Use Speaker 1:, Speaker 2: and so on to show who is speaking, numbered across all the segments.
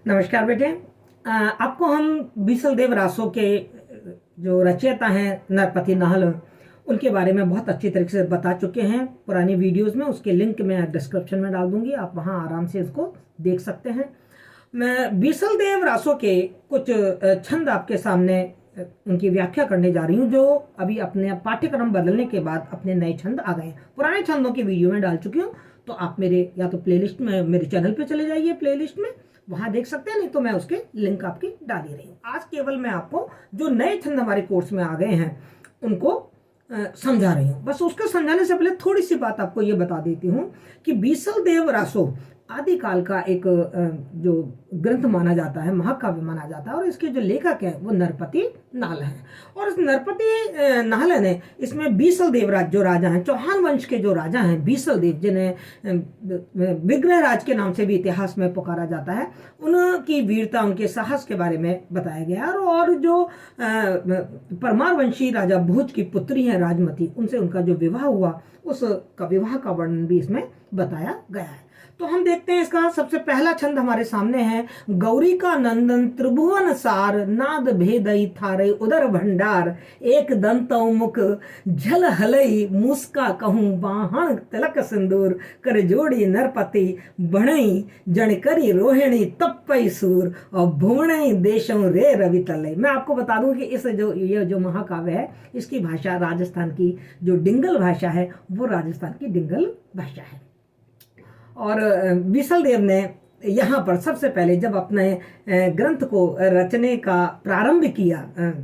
Speaker 1: नमस्कार बेटे। आपको हम बीसलदेव रासो के जो रचयिता हैं नरपति नाहल, उनके बारे में बहुत अच्छी तरीके से बता चुके हैं पुरानी वीडियोस में। उसके लिंक मैं डिस्क्रिप्शन में डाल दूंगी, आप वहां आराम से इसको देख सकते हैं। मैं बीसलदेव रासो के कुछ छंद आपके सामने उनकी व्याख्या करने जा रही हूँ, जो अभी अपने पाठ्यक्रम बदलने के बाद अपने नए छंद आ गए। पुराने छंदों की वीडियो में डाल चुकी हूँ, तो आप मेरे या तो प्लेलिस्ट में मेरे चैनल पे चले जाइए, प्लेलिस्ट में वहां देख सकते हैं, नहीं तो मैं उसके लिंक आपकी डाल ही रही हूँ। आज केवल मैं आपको जो नए छंद हमारे कोर्स में आ गए हैं उनको समझा रही हूँ। बस उसको समझाने से पहले थोड़ी सी बात आपको ये बता देती हूँ कि बीसलदेव रासो आदिकाल का एक जो ग्रंथ माना जाता है, महाकाव्य माना जाता है, और इसके जो लेखक है वो नरपति नाहल हैं। और इस नरपति नाहल ने इसमें बीसलदेव राज जो राजा हैं, चौहान वंश के जो राजा हैं बीसलदेव, जिन्हें विग्रह राज के नाम से भी इतिहास में पुकारा जाता है, उनकी वीरता, उनके साहस के बारे में बताया गया। और जो परमार वंशी राजा भोज की पुत्री है राजमती, उनसे उनका जो विवाह हुआ, उसका विवाह का वर्णन भी इसमें बताया गया है। तो हम देखते हैं इसका सबसे पहला छंद हमारे सामने है। गौरी का नंदन त्रिभुवन सार, नाद भेदई थारे उदर भंडार, एक दंत मुख झल हलई, मुस्का कहूँ बाहण तिलक सिंदूर, कर जोड़ी नरपति बणई, जणकरी रोहिणी तप्पई सूर, और भुवणई देशों रे रवि तलई। मैं आपको बता दूं कि इस ये जो महाकाव्य है, इसकी भाषा राजस्थान की जो डिंगल भाषा है, वो राजस्थान की डिंगल भाषा है। और बीसलदेव ने यहाँ पर सबसे पहले जब अपने ग्रंथ को रचने का प्रारंभ किया,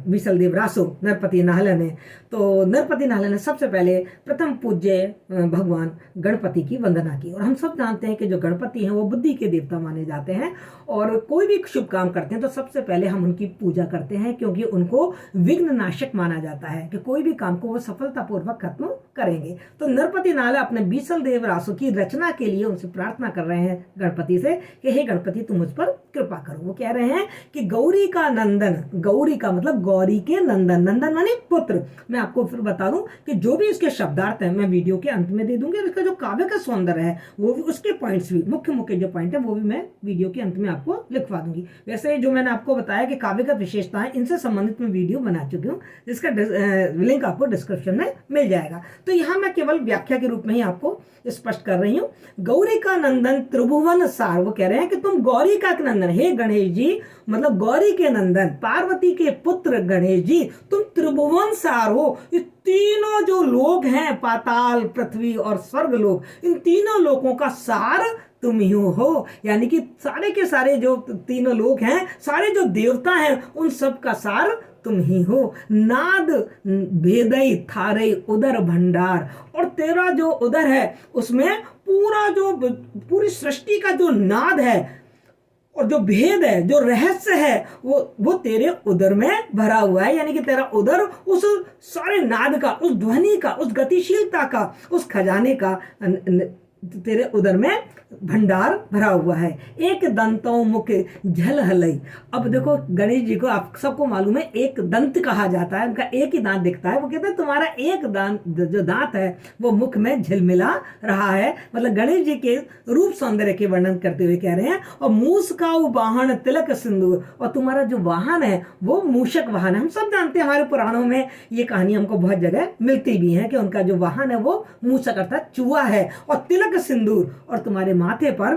Speaker 1: बीसलदेव रासो नरपति नाहल ने, तो नरपति नाहल ने सबसे पहले प्रथम पूज्य भगवान गणपति की वंदना की। और हम सब जानते हैं कि जो गणपति हैं वो बुद्धि के देवता माने जाते हैं, और कोई भी शुभ काम करते हैं तो सबसे पहले हम उनकी पूजा करते हैं, क्योंकि उनको विघ्न नाशक माना जाता है कि कोई भी काम को वो सफलतापूर्वक खत्म करेंगे। तो नरपति नाहल अपने बीसलदेव रासो की रचना के लिए उनसे प्रार्थना कर रहे हैं गणपति से कि हे गणपति, तुम मुझ पर कृपा करो। वो कह रहे हैं कि गौरी का नंदन, गौरी का मतलब गौरी के नंदन, नंदन माने पुत्र। मैं आपको फिर बता दूं कि जो भी इसके शब्दार्थ हैं मैं वीडियो के अंत में दे दूंगी, और इसका जो काव्य का सौंदर्य है वो भी, उसके पॉइंट्स भी, मुख्य मुख्य जो पॉइंट है वो भी मैं वीडियो के अंत में आपको लिखवा दूंगी। वैसे जो मैंने आपको बताया कि काव्य का विशेषता है, इनसे संबंधित मैं वीडियो बना चुकी हूँ, जिसका लिंक आपको डिस्क्रिप्शन में मिल जाएगा। तो यहाँ मैं केवल व्याख्या के रूप में ही आपको स्पष्ट कर रही हूँ। गौरी का नंदन त्रिभुवन सार, वो कह रहे हैं कि तुम गौरी का नंदन, हे गणेश जी, मतलब गौरी के नंदन, पार्वती के पुत्र गणेश जी, तुम त्रिभुवन सार हो। ये तीनों जो लोग हैं, पाताल, पृथ्वी और स्वर्ग लोक, इन तीनों लोकों का सार तुम ही हो। यानी कि सारे के सारे जो तीनों लोग हैं, सारे जो देवता हैं, उन सब का सार तुम ही हो। नाद भेदई थारे उदर भंडार, और तेरा जो उदर है उसमें पूरा जो पूरी सृष्टि का जो नाद है और जो भेद है, जो रहस्य है, वो तेरे उदर में भरा हुआ है। यानी कि तेरा उदर उस सारे नाद का, उस ध्वनि का, उस गतिशीलता का, उस खजाने का तेरे उदर में भंडार भरा हुआ है। एक दंतों मुख झल हलई। अब देखो गणेश जी को आप सबको मालूम है एक दंत कहा जाता है, उनका एक ही दांत दिखता है। वो कहते हैं तुम्हारा एक दांत, जो दांत है वो मुख में झिलमिला रहा है, मतलब गणेश जी के रूप सौंदर्य के वर्णन करते हुए कह रहे हैं। और मूसका वाहन तिलक सिंदूर, और तुम्हारा जो वाहन है वो मूषक वाहन है। हम सब जानते हैं, हमारे पुराणों में ये कहानी हमको बहुत जगह मिलती भी है कि उनका जो वाहन है वो मूषक अर्थात चूहा है। और तिलक सिंदूर, और तुम्हारे माथे पर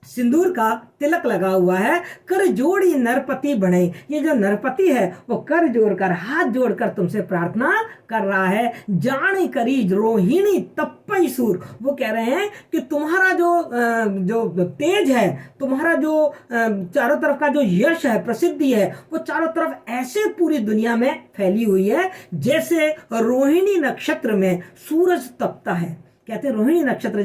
Speaker 1: सिंदूर का तिलक लगा हुआ है। कर जोड़ी नरपति बने, ये जो नरपति है वो कर जोड़कर, हाथ जोड़कर तुमसे प्रार्थना कर रहा है। जानी करी रोहिणी तप्पई सूर, वो कह रहे हैं कि तुम्हारा जो तेज है, तुम्हारा जो चारों तरफ का जो यश है, प्रसिद्धि है, वो चारों तरफ ऐसे पूरी दुनिया में फैली हुई है जैसे रोहिणी नक्षत्र में सूरज तपता है। कहते हैं रोहिणी नक्षत्र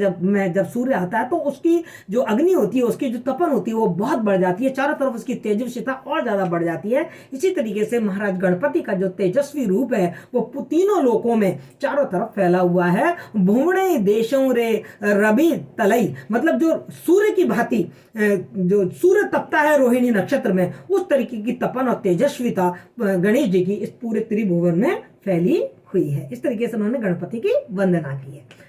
Speaker 1: जब सूर्य आता है तो उसकी जो अग्नि होती है, उसकी जो तपन होती है वो बहुत बढ़ जाती है, चारों तरफ उसकी तेजस्विता और ज्यादा बढ़ जाती है। इसी तरीके से महाराज गणपति का जो तेजस्वी रूप है वो तीनों लोकों में चारों तरफ फैला हुआ है। भुवने देशों रे रवि तलई, मतलब जो सूर्य की भांति जो सूर्य तपता है रोहिणी नक्षत्र में, उस तरीके की तपन और तेजस्विता गणेश जी की इस पूरे त्रिभुवन में फैली हुई है। इस तरीके से उन्होंने गणपति की वंदना की है।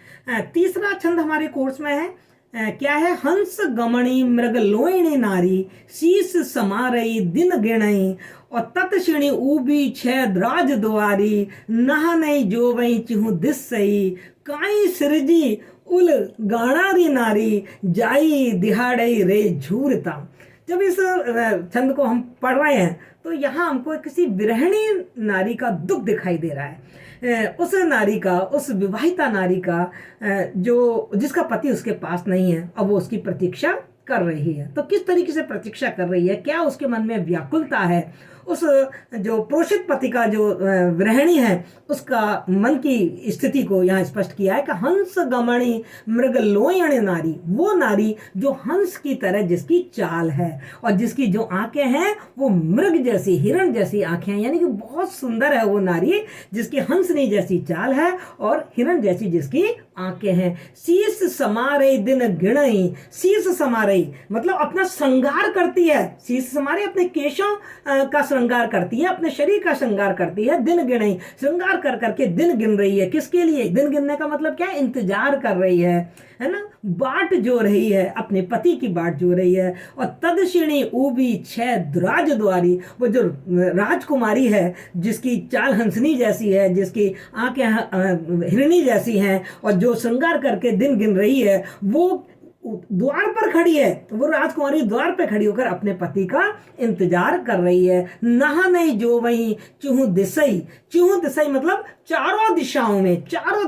Speaker 1: तीसरा छंद हमारे कोर्स में है क्या है, हंस गमणी मृग लोहिणी नारी, शीस समारई दिन गिणई, और तत्क्षणी ऊबी छह द्राज द्वारी, नहा नहीं जो वही चिहु दिस सही, काई सिरजी उल गाणारी नारी, जाई दिहाड़ई रे झूरता। जब इस छंद को हम पढ़ रहे हैं तो यहाँ हमको किसी विरहिणी नारी का दुख दिखाई दे रहा है, उस नारी का, उस विवाहिता नारी का जो जिसका पति उसके पास नहीं है, अब वो उसकी प्रतीक्षा कर रही है। तो किस तरीके से प्रतीक्षा कर रही है, क्या उसके मन में व्याकुलता है, उस जो प्रोषित पति का जो गृहिणी है उसका मन की स्थिति को यहाँ स्पष्ट किया है कि हंस गमणी मृग लोयण नारी, वो नारी जो हंस की तरह जिसकी चाल है और जिसकी जो आंखें हैं वो मृग जैसी, हिरण जैसी आंखें हैं, यानी कि बहुत सुंदर है वो नारी जिसकी हंसनी जैसी चाल है और हिरण जैसी जिसकी आंखें हैं। शीस समारे दिन गिणई, शीस समारे मतलब अपना श्रृंगार करती है, शीस समारे अपने केशों का श्रृंगार करती है, अपने शरीर का श्रृंगार करती है, दिन गिणई श्रृंगार कर करके दिन गिन रही है। किसके लिए? दिन गिनने का मतलब क्या है, इंतजार कर रही है ना, बाट जो रही है, अपने पति की बाट जो रही है। और तदशिणी ऊबी छह द्राज द्वारी, वो जो राजकुमारी है जिसकी चाल हंसनी जैसी है, जिसकी आंखें हिरणी जैसी हैं और जो श्रृंगार करके दिन गिन रही है, वो द्वार पर खड़ी है, वो राजकुमारी द्वार पर खड़ी होकर अपने पति का इंतजार कर रही है। नहा नहीं जो वही चिहु दिसई, चिहु दिसई मतलब चारों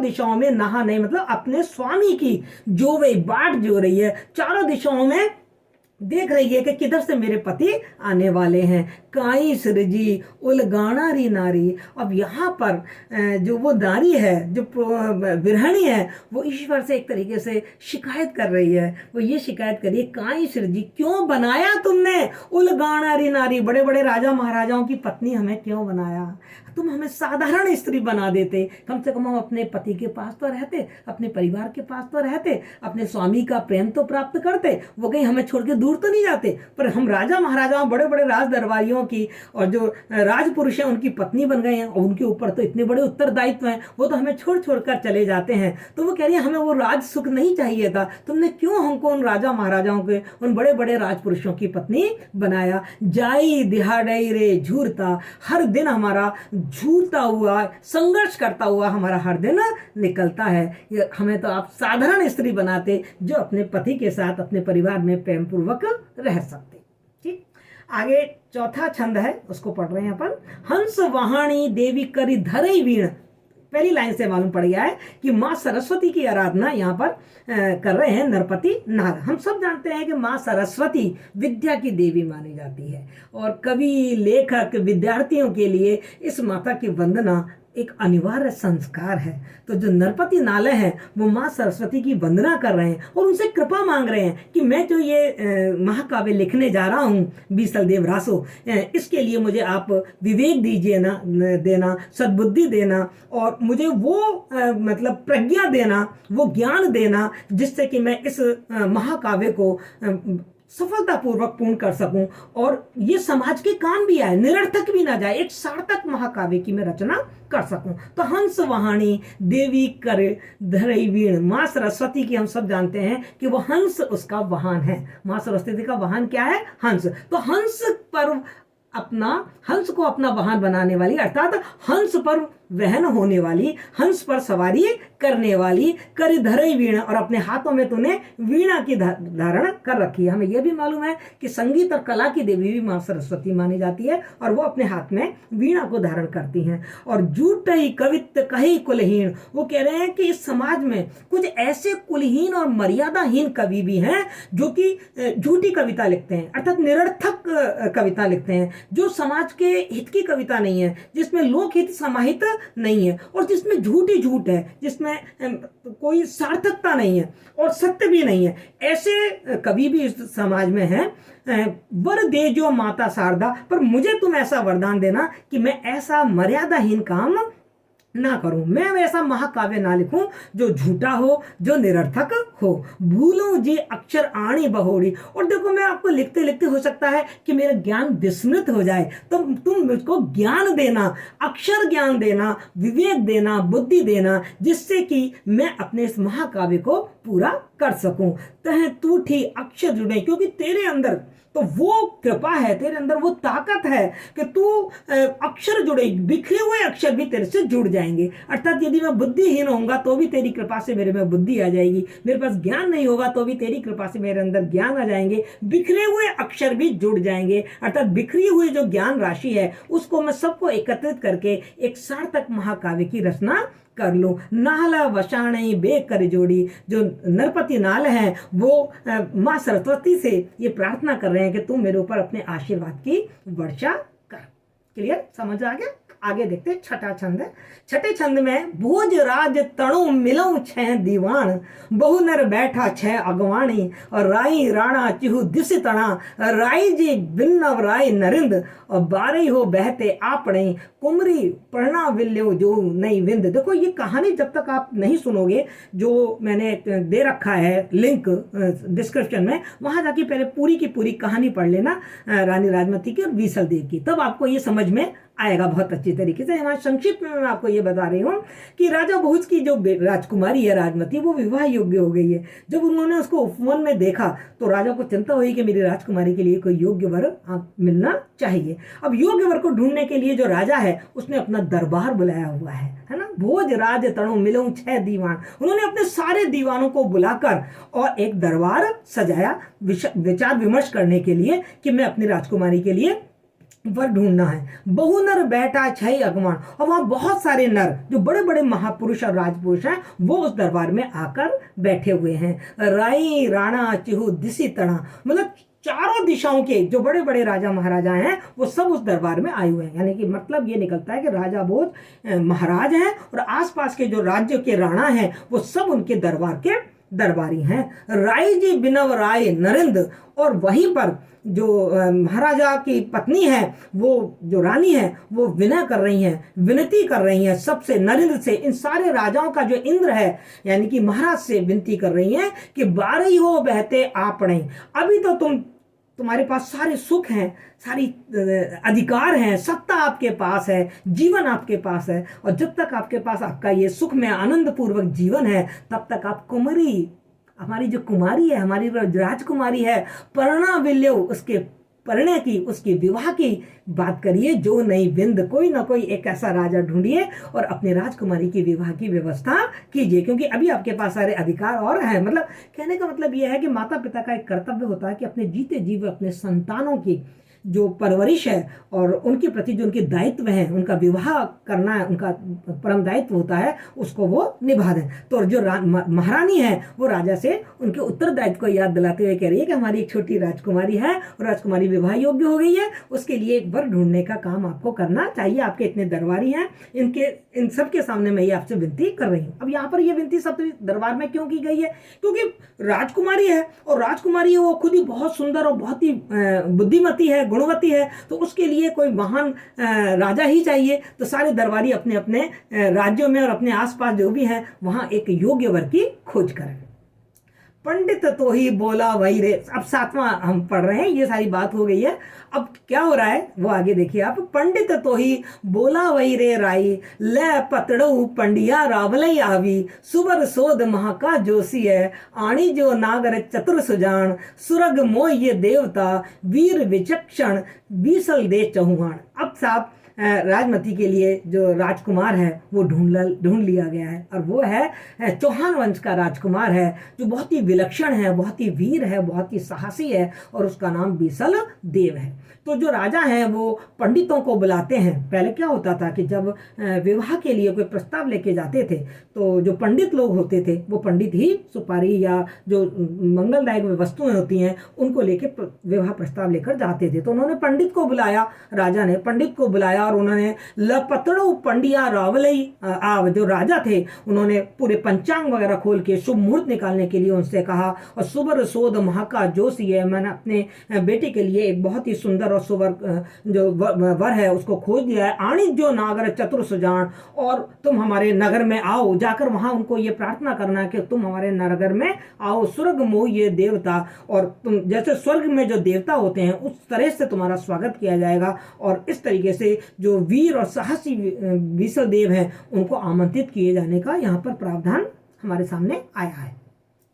Speaker 1: दिशाओं में नहा नहीं मतलब अपने स्वामी की जो वही बाट जो रही है, चारों दिशाओं में देख रही है कि किधर से मेरे पति आने वाले हैं। काई सृजी उलगाणारी नारी, अब यहाँ पर जो वो नारी है, जो विरहिणी है, वो ईश्वर से एक तरीके से शिकायत कर रही है। वो ये शिकायत कर रही है, काई सृजी, क्यों बनाया तुमने उलगाणारी नारी, बड़े बड़े राजा महाराजाओं की पत्नी हमें क्यों बनाया, तुम हमें साधारण स्त्री बना देते, कम से कम हम अपने पति के पास तो रहते, अपने परिवार के पास तो रहते, अपने स्वामी का प्रेम तो प्राप्त करते, वो कहीं हमें छोड़ के दूर तो नहीं जाते। पर हम राजा महाराजाओं, बड़े बड़े राज दरबारियों की और जो राजपुरुष हैं उनकी पत्नी बन गए हैं और उनके ऊपर तो इतने बड़े उत्तरदायित्व हैं, वो तो हमें छोड़ छोड़ कर चले जाते हैं। तो वो कह रही है हमें वो राज सुख नहीं चाहिए था, तुमने क्यों हमको उन राजा महाराजाओं के, उन बड़े बड़े राजपुरुषों की पत्नी बनाया। जाई दिहाड़ई रे झूरता, हर दिन हमारा झूरता हुआ, संघर्ष करता हुआ हमारा हर दिन निकलता है। हमें तो आप साधारण स्त्री बनाते जो अपने पति के साथ अपने परिवार में प्रेम पूर्वक रह सकते। ठीक, आगे चौथा छंद है, उसको पढ़ रहे हैं अपन। हंस वहाणी देवी करी धरई वीण, पहली लाइन से मालूम पड़ गया है कि माँ सरस्वती की आराधना यहाँ पर कर रहे हैं नरपति नारद। हम सब जानते हैं कि माँ सरस्वती विद्या की देवी मानी जाती है और कवि, लेखक, विद्यार्थियों के लिए इस माता की वंदना एक अनिवार्य संस्कार है। तो जो नरपति नाले हैं वो माँ सरस्वती की वंदना कर रहे हैं और उनसे कृपा मांग रहे हैं कि मैं जो ये महाकाव्य लिखने जा रहा हूँ बीसल देव रासो, इसके लिए मुझे आप विवेक दीजिए ना, देना, सद्बुद्धि देना और मुझे वो मतलब प्रज्ञा देना, वो ज्ञान देना जिससे कि मैं इस महाकाव्य को सफलतापूर्वक पूर्ण कर सकूं और ये समाज के काम भी आए, निरर्थक भी ना जाए, एक सार्थक महाकाव्य की मैं रचना कर सकूं। तो हंस वहाणी देवी कर धरई वीण, माँ सरस्वती की हम सब जानते हैं कि वो हंस उसका वाहन है। माँ सरस्वती का वाहन क्या है? हंस। तो हंस पर हंस को अपना वाहन बनाने वाली, अर्थात हंस पर वहन होने वाली, हंस पर सवारी करने वाली, कर धरई वीणा, और अपने हाथों में तूने वीणा की धारण कर रखी है। हमें यह भी मालूम है कि संगीत और कला की देवी भी माँ सरस्वती मानी जाती है और वो अपने हाथ में वीणा को धारण करती हैं। और झूठई कवित्त कही कुलहीन, वो कह रहे हैं कि इस समाज में कुछ ऐसे कुलहीन और मर्यादाहीन कवि भी हैं जो कि झूठी कविता लिखते हैं, अर्थात निरर्थक कविता लिखते हैं, जो समाज के हित की कविता नहीं है, जिसमें लोकहित समाहित नहीं है और जिसमें झूठी झूठ है, जिसमें कोई सार्थकता नहीं है और सत्य भी नहीं है। ऐसे कवि भी इस समाज में हैं। वर दे जो माता शारदा, पर मुझे तुम ऐसा वरदान देना कि मैं ऐसा मर्यादाहीन काम ना करूं, मैं वैसा महाकाव्य ना लिखूं जो झूठा हो, जो निरर्थक हो। भूलूं जी अक्षर आणी बहोड़ी। और देखो, मैं आपको लिखते लिखते हो सकता है कि मेरा ज्ञान विस्मृत हो जाए, तो तुम मुझको ज्ञान देना, अक्षर ज्ञान देना, विवेक देना, बुद्धि देना, जिससे कि मैं अपने इस महाकाव्य को पूरा कर सकूं। तह टूठी अक्षर जुड़े, क्योंकि तेरे अंदर तो वो कृपा है, तेरे अंदर वो ताकत है कि तू अक्षर जुड़े, बिखरे हुए अक्षर भी तेरे से जुड़ जाएंगे। अर्थात यदि मैं बुद्धिहीन होऊंगा तो भी तेरी कृपा से मेरे में बुद्धि आ जाएगी, मेरे पास ज्ञान नहीं होगा तो भी तेरी कृपा से मेरे अंदर ज्ञान आ जाएंगे, बिखरे हुए अक्षर भी जुड़ जाएंगे। अर्थात बिखरी हुई जो ज्ञान राशि है उसको मैं सबको एकत्रित करके एक सार्थक महाकाव्य की रचना कर लूं। नाला वशाणी बेग कर जोड़ी। जो नरपति नाल हैं वो माँ सरस्वती से ये प्रार्थना कर रहे हैं कि तुम मेरे ऊपर अपने आशीर्वाद की वर्षा कर। क्लियर, समझ आ गया? आगे देखते छठा छंद है। छठे छंद में भोज राज तणु मिलऊ छह दीवान, बहु नर बैठा छह अगवाणी, और राई राणा चिहु दिस तणा, राई जी बिन्नव राय नरिंद, और बारही हो बहते आपणे, कुमरी प्रणा विल्यो जो नई विंद। देखो, ये कहानी जब तक आप नहीं सुनोगे, जो मैंने दे रखा है लिंक डिस्क्रिप्शन में, वहां जाके पहले पूरी की पूरी कहानी पढ़ लेना रानी राजमती की और बीसल देव की, तब आपको ये समझ में आएगा बहुत अच्छी तरीके से। हमारे संक्षिप्त में मैं आपको ये बता रही हूँ कि राजा भोज की जो राजकुमारी है राजमती, वो विवाह योग्य हो गई है। जब उन्होंने उसको उपवन में देखा तो राजा को चिंता हुई कि मेरी राजकुमारी के लिए कोई योग्य वर मिलना चाहिए। अब योग्य वर को ढूंढने के लिए जो राजा है उसने अपना दरबार बुलाया हुआ है ना। भोज राज तणु मिलऊं छह दीवान, उन्होंने अपने सारे दीवानों को बुलाकर और एक दरबार सजाया विचार विमर्श करने के लिए कि मैं अपनी राजकुमारी के लिए वर ढूंढना है। बहु नर बैठा छह अगवान, और वहां बहुत सारे नर जो बड़े बड़े महापुरुष और राजपुरुष हैं वो उस दरबार में आकर बैठे हुए हैं। राई राणा चिहु दिसी तणा, मतलब चारों दिशाओं के जो बड़े बड़े राजा महाराजा हैं वो सब उस दरबार में आए हुए हैं। यानी कि मतलब ये निकलता है कि राजा भोज महाराज हैं और आसपास के जो राज्य के राणा हैं वो सब उनके दरबार के दरबारी हैं। राय जी बिनव राय नरेंद्र, और वहीं पर जो महाराजा की पत्नी है, वो जो रानी है, वो विनय कर रही हैं, विनती कर रही हैं सबसे, नरेंद्र से, इन सारे राजाओं का जो इंद्र है यानी कि महाराज से विनती कर रही हैं कि बारही हो बहते आपणे। अभी तो तुम्हारे पास सारे सुख हैं, सारी अधिकार हैं, सत्ता आपके पास है, जीवन आपके पास है, और जब तक आपके पास आपका ये सुख में आनंद पूर्वक जीवन है तब तक आप कुमारी, हमारी जो कुमारी है, हमारी राजकुमारी है, पर्णा विल्यो, उसके परिणय की, उसके विवाह की बात करिए, जो नई विंद, कोई ना कोई एक ऐसा राजा ढूंढिए और अपनी राजकुमारी की विवाह की व्यवस्था कीजिए, क्योंकि अभी आपके पास सारे अधिकार और हैं। मतलब कहने का मतलब यह है कि माता पिता का एक कर्तव्य होता है कि अपने जीते जी अपने संतानों की जो परवरिश है और उनके प्रति जो उनके दायित्व हैं, उनका विवाह करना है, उनका परम दायित्व होता है, उसको वो निभा दें। तो जो महारानी है वो राजा से उनके उत्तरदायित्व को याद दिलाते हुए कह रही है कि हमारी एक छोटी राजकुमारी है और राजकुमारी विवाह योग्य हो गई है, उसके लिए एक वर ढूंढने का काम आपको करना चाहिए। आपके इतने दरबारी हैं, इन सब के सामने मैं ये आपसे विनती कर रही हूँ। अब यहाँ पर ये विनती सब दरबार में क्यों की गई है? क्योंकि राजकुमारी है, और राजकुमारी है वो खुद ही बहुत सुंदर और बहुत ही बुद्धिमती है, गुणवती है, तो उसके लिए कोई महान राजा ही चाहिए। तो सारे दरबारी अपने अपने राज्यों में और अपने आसपास जो भी हैं वहां एक योग्य वर की खोज करें। पंडित तो ही बोला वही रे। अब सातवां हम पढ़ रहे हैं, ये सारी बात हो गई है। अब क्या हो रहा है वो आगे देखिए आप। पंडित तो ही बोला वही रे राई, ले पतड़ू पंडिया रावलई आवी, सुबर सोद महाका जोशी है, आणी जो नागर चतुर सुजान, सुरग मोह ये देवता, वीर विचक्षण बीसल दे चहुहान। अब साहब राजमती के लिए जो राजकुमार है वो ढूंढ लिया गया है, और वो है चौहान वंश का राजकुमार है जो बहुत ही विलक्षण है, बहुत ही वीर है, बहुत ही साहसी है, और उसका नाम बीसल देव है। तो जो राजा हैं वो पंडितों को बुलाते हैं। पहले क्या होता था कि जब विवाह के लिए कोई प्रस्ताव लेके जाते थे तो जो पंडित लोग होते थे वो पंडित ही सुपारी या जो मंगलदायक वस्तुएं होती हैं उनको लेके विवाह प्रस्ताव लेकर जाते थे। तो उन्होंने पंडित को बुलाया, राजा ने पंडित को बुलाया किया और उन्होंने लपतड़ो पंडिया रावलई आव जो राजा थे उन्होंने पूरे पंचांग वगैरह खोल के शुभ मुहूर्त निकालने के लिए उनसे कहा और सुबर सोद महाका जोशी है, मैंने अपने बेटे के लिए एक बहुत ही सुंदर और सुबर जो वर है उसको खोज दिया है। आणी जो नागर चतुर सुजान, और तुम हमारे नगर में आओ, जाकर वहां उनको ये प्रार्थना करना है कि तुम हमारे नगर में आओ। स्वर्ग मोह ये देवता, और तुम जैसे स्वर्ग में जो देवता होते हैं उस तरह से तुम्हारा स्वागत किया जाएगा। और इस तरीके से जो वीर और साहसी बीसल देव हैं उनको आमंत्रित किए जाने का यहाँ पर प्रावधान हमारे सामने आया है।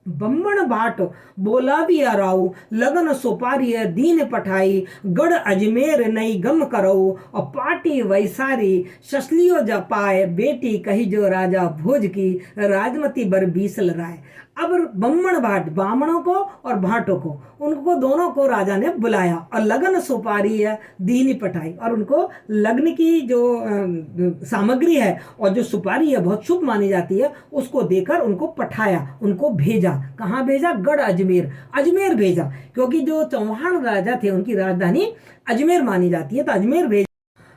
Speaker 1: बम्बन बाट बोला भी आराऊ, लगन सुपारी दीन पठाई, गढ़ अजमेर नई गम करो, और पार्टी वैसारी शसलियो जपाए, बेटी कही जो राजा भोज की, राजमती बर बीसल राय। अब बम्बन भाट, बामणों को और भाटों को, उनको दोनों को राजा ने बुलाया और लगन सुपारी है दीनी पठाई, और उनको लग्न की जो सामग्री है और जो सुपारी है बहुत शुभ मानी जाती है उसको देकर उनको पठाया, उनको भेजा। कहाँ भेजा? गढ़ अजमेर, अजमेर भेजा, क्योंकि जो चौहान राजा थे उनकी राजधानी अजमेर मानी जाती है, तो अजमेर भेजा।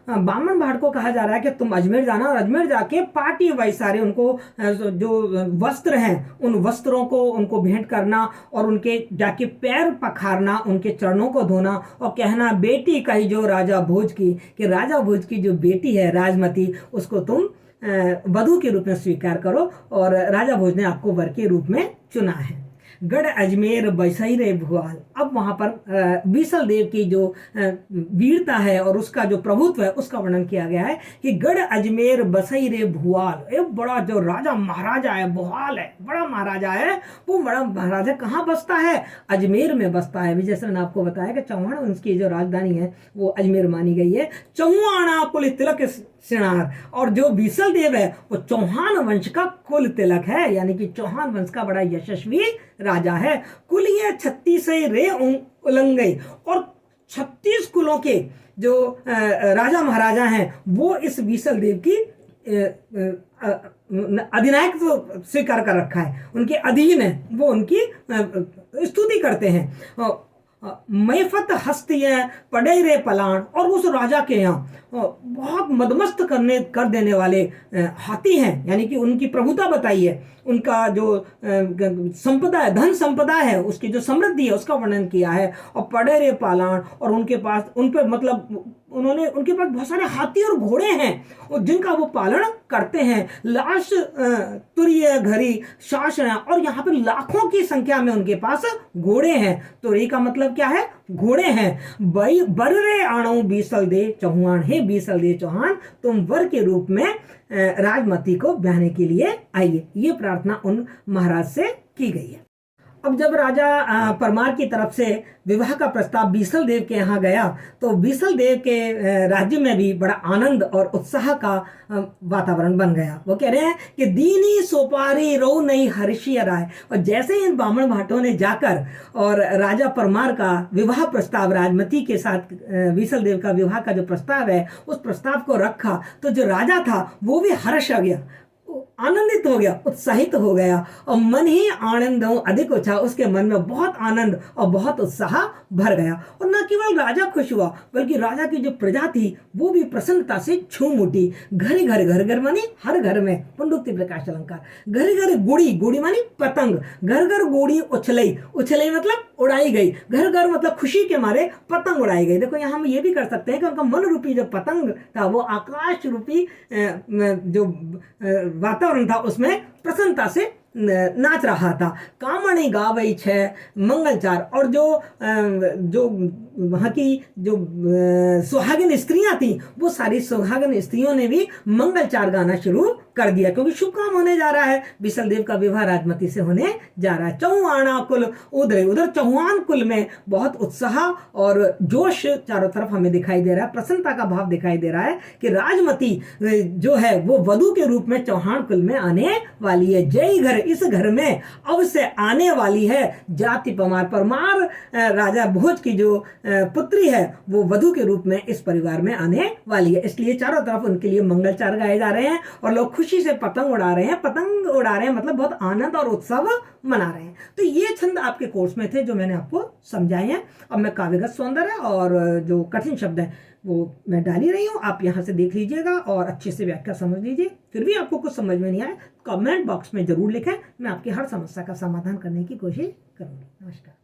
Speaker 1: बामन भाट को कहा जा रहा है कि तुम अजमेर जाना और अजमेर जाके पार्टी वैसारे उनको जो वस्त्र हैं उन वस्त्रों को उनको भेंट करना और उनके जाके पैर पखारना, उनके चरणों को धोना और कहना बेटी कही जो राजा भोज की, कि राजा भोज की जो बेटी है राजमती उसको तुम वधू के रूप में स्वीकार करो, और राजा भोज ने आपको वर के रूप में चुना है। गढ़ अजमेर बसई रे भुआल, अब वहां पर बीसल देव की जो वीरता है और उसका जो प्रभुत्व है उसका वर्णन किया गया है कि गढ़ अजमेर बसई रे भुआल, एक बड़ा जो राजा महाराजा है, भुआल है, बड़ा महाराजा है, वो बड़ा महाराजा कहाँ बसता है? अजमेर में बसता है। विजय सर ने आपको बताया कि चौहान वंश की जो राजधानी है वो अजमेर मानी गई है। चौहाना कुल तिलक श्रृंगार, और जो बीसल देव है वो चौहान वंश का कुल तिलक है, यानी कि चौहान वंश का बड़ा यशस्वी राजा है। कुल ये 36 रे उलंगई, और 36 कुलों के जो राजा महाराजा हैं वो इस बीसल देव की अधिनायक तो स्वीकार कर रखा है, उनके अधीन है, वो उनकी स्तुति करते हैं। मैफत हस्तियाँ पड़े रे पलाण, और उस राजा के यहाँ बहुत मदमस्त कर देने वाले हाथी हैं, यानी कि उनकी प्रभुता बताई है, उनका जो संपदा है, धन संपदा है, उसकी जो समृद्धि है उसका वर्णन किया है। और पड़े रे पालाण, और उनके पास मतलब उनके पास बहुत सारे हाथी और घोड़े हैं और जिनका वो पालन करते हैं। लाश तुरीय घरी शास है, और यहाँ पे लाखों की संख्या में उनके पास घोड़े हैं। तुरी का मतलब क्या है? घोड़े हैं। बई बर रे आणो बीसल दे चौहान, हे बीसल दे चौहान तुम वर के रूप में राजमती को ब्याहने के लिए आइए। ये प्रार्थना उन महाराज से की गई है। अब जब राजा परमार की तरफ से विवाह का प्रस्ताव बीसल देव के यहाँ गया तो बीसल देव के राज्य में भी बड़ा आनंद और उत्साह का वातावरण बन गया। वो कह रहे हैं कि दीनी सोपारी रो नहीं हर्षिय राय, और जैसे ही इन ब्राह्मण भाटों ने जाकर और राजा परमार का विवाह प्रस्ताव राजमती के साथ बीसल देव का विवाह का जो प्रस्ताव है उस प्रस्ताव को रखा तो जो राजा था वो भी हर्ष आ गया, आनंदित हो गया, उत्साहित हो गया, और मन ही आनंदों अधिक उछा, उसके मन में बहुत आनंद और बहुत उत्साह भर गया। और न केवल राजा खुश हुआ बल्कि राजा की जो प्रजा थी वो भी प्रसन्नता से झूम उठी। घर घर घर घर मानी हर घर में, पंडुक्ति प्रकाश अलंकार, घर घर गुड़ी, गुड़ी मानी पतंग, घर घर गुड़ी उछलई, उछलई मतलब उड़ाई गई, घर घर मतलब खुशी के मारे पतंग उड़ाई गई। देखो यहाँ हम ये भी कर सकते हैं कि उनका मन रूपी जो पतंग था वो आकाश रूपी जो वातावरण था उसमें प्रसन्नता से नाच रहा था। कामणी गावई छे मंगलचार, और जो वहाँ की जो सुहागिन स्त्रियां थी वो सारी सुहागिन स्त्रियों ने भी मंगलचार गाना शुरू कर दिया, क्योंकि शुभ काम होने जा रहा है, बीसल देव का विवाह राजमती से होने जा रहा है। चौहाना कुल उधर चौहान कुल में बहुत उत्साह और जोश चारों तरफ हमें दिखाई दे रहा है, प्रसन्नता का भाव दिखाई दे रहा है कि राजमती जो है वो वधू के रूप में चौहान कुल में आने वाली है। जय घर, इस घर में अवश्य आने वाली है जाति परमार राजा भोज की जो पुत्री है वो वधू के रूप में इस परिवार में आने वाली है। इसलिए चारों तरफ उनके लिए मंगलचार गाए जा रहे हैं और लोग खुशी से पतंग उड़ा रहे हैं। पतंग उड़ा रहे हैं मतलब बहुत आनंद और उत्सव मना रहे हैं। तो ये छंद आपके कोर्स में थे जो मैंने आपको समझाए हैं। अब मैं काव्यगत सौंदर्य और जो कठिन शब्द है वो मैं डाल ही रही हूँ, आप यहाँ से देख लीजिएगा और अच्छे से व्याख्या समझ लीजिए। फिर भी आपको कुछ समझ में नहीं आए कमेंट बॉक्स में जरूर लिखें, मैं आपकी हर समस्या का समाधान करने की कोशिश करूँगी। नमस्कार।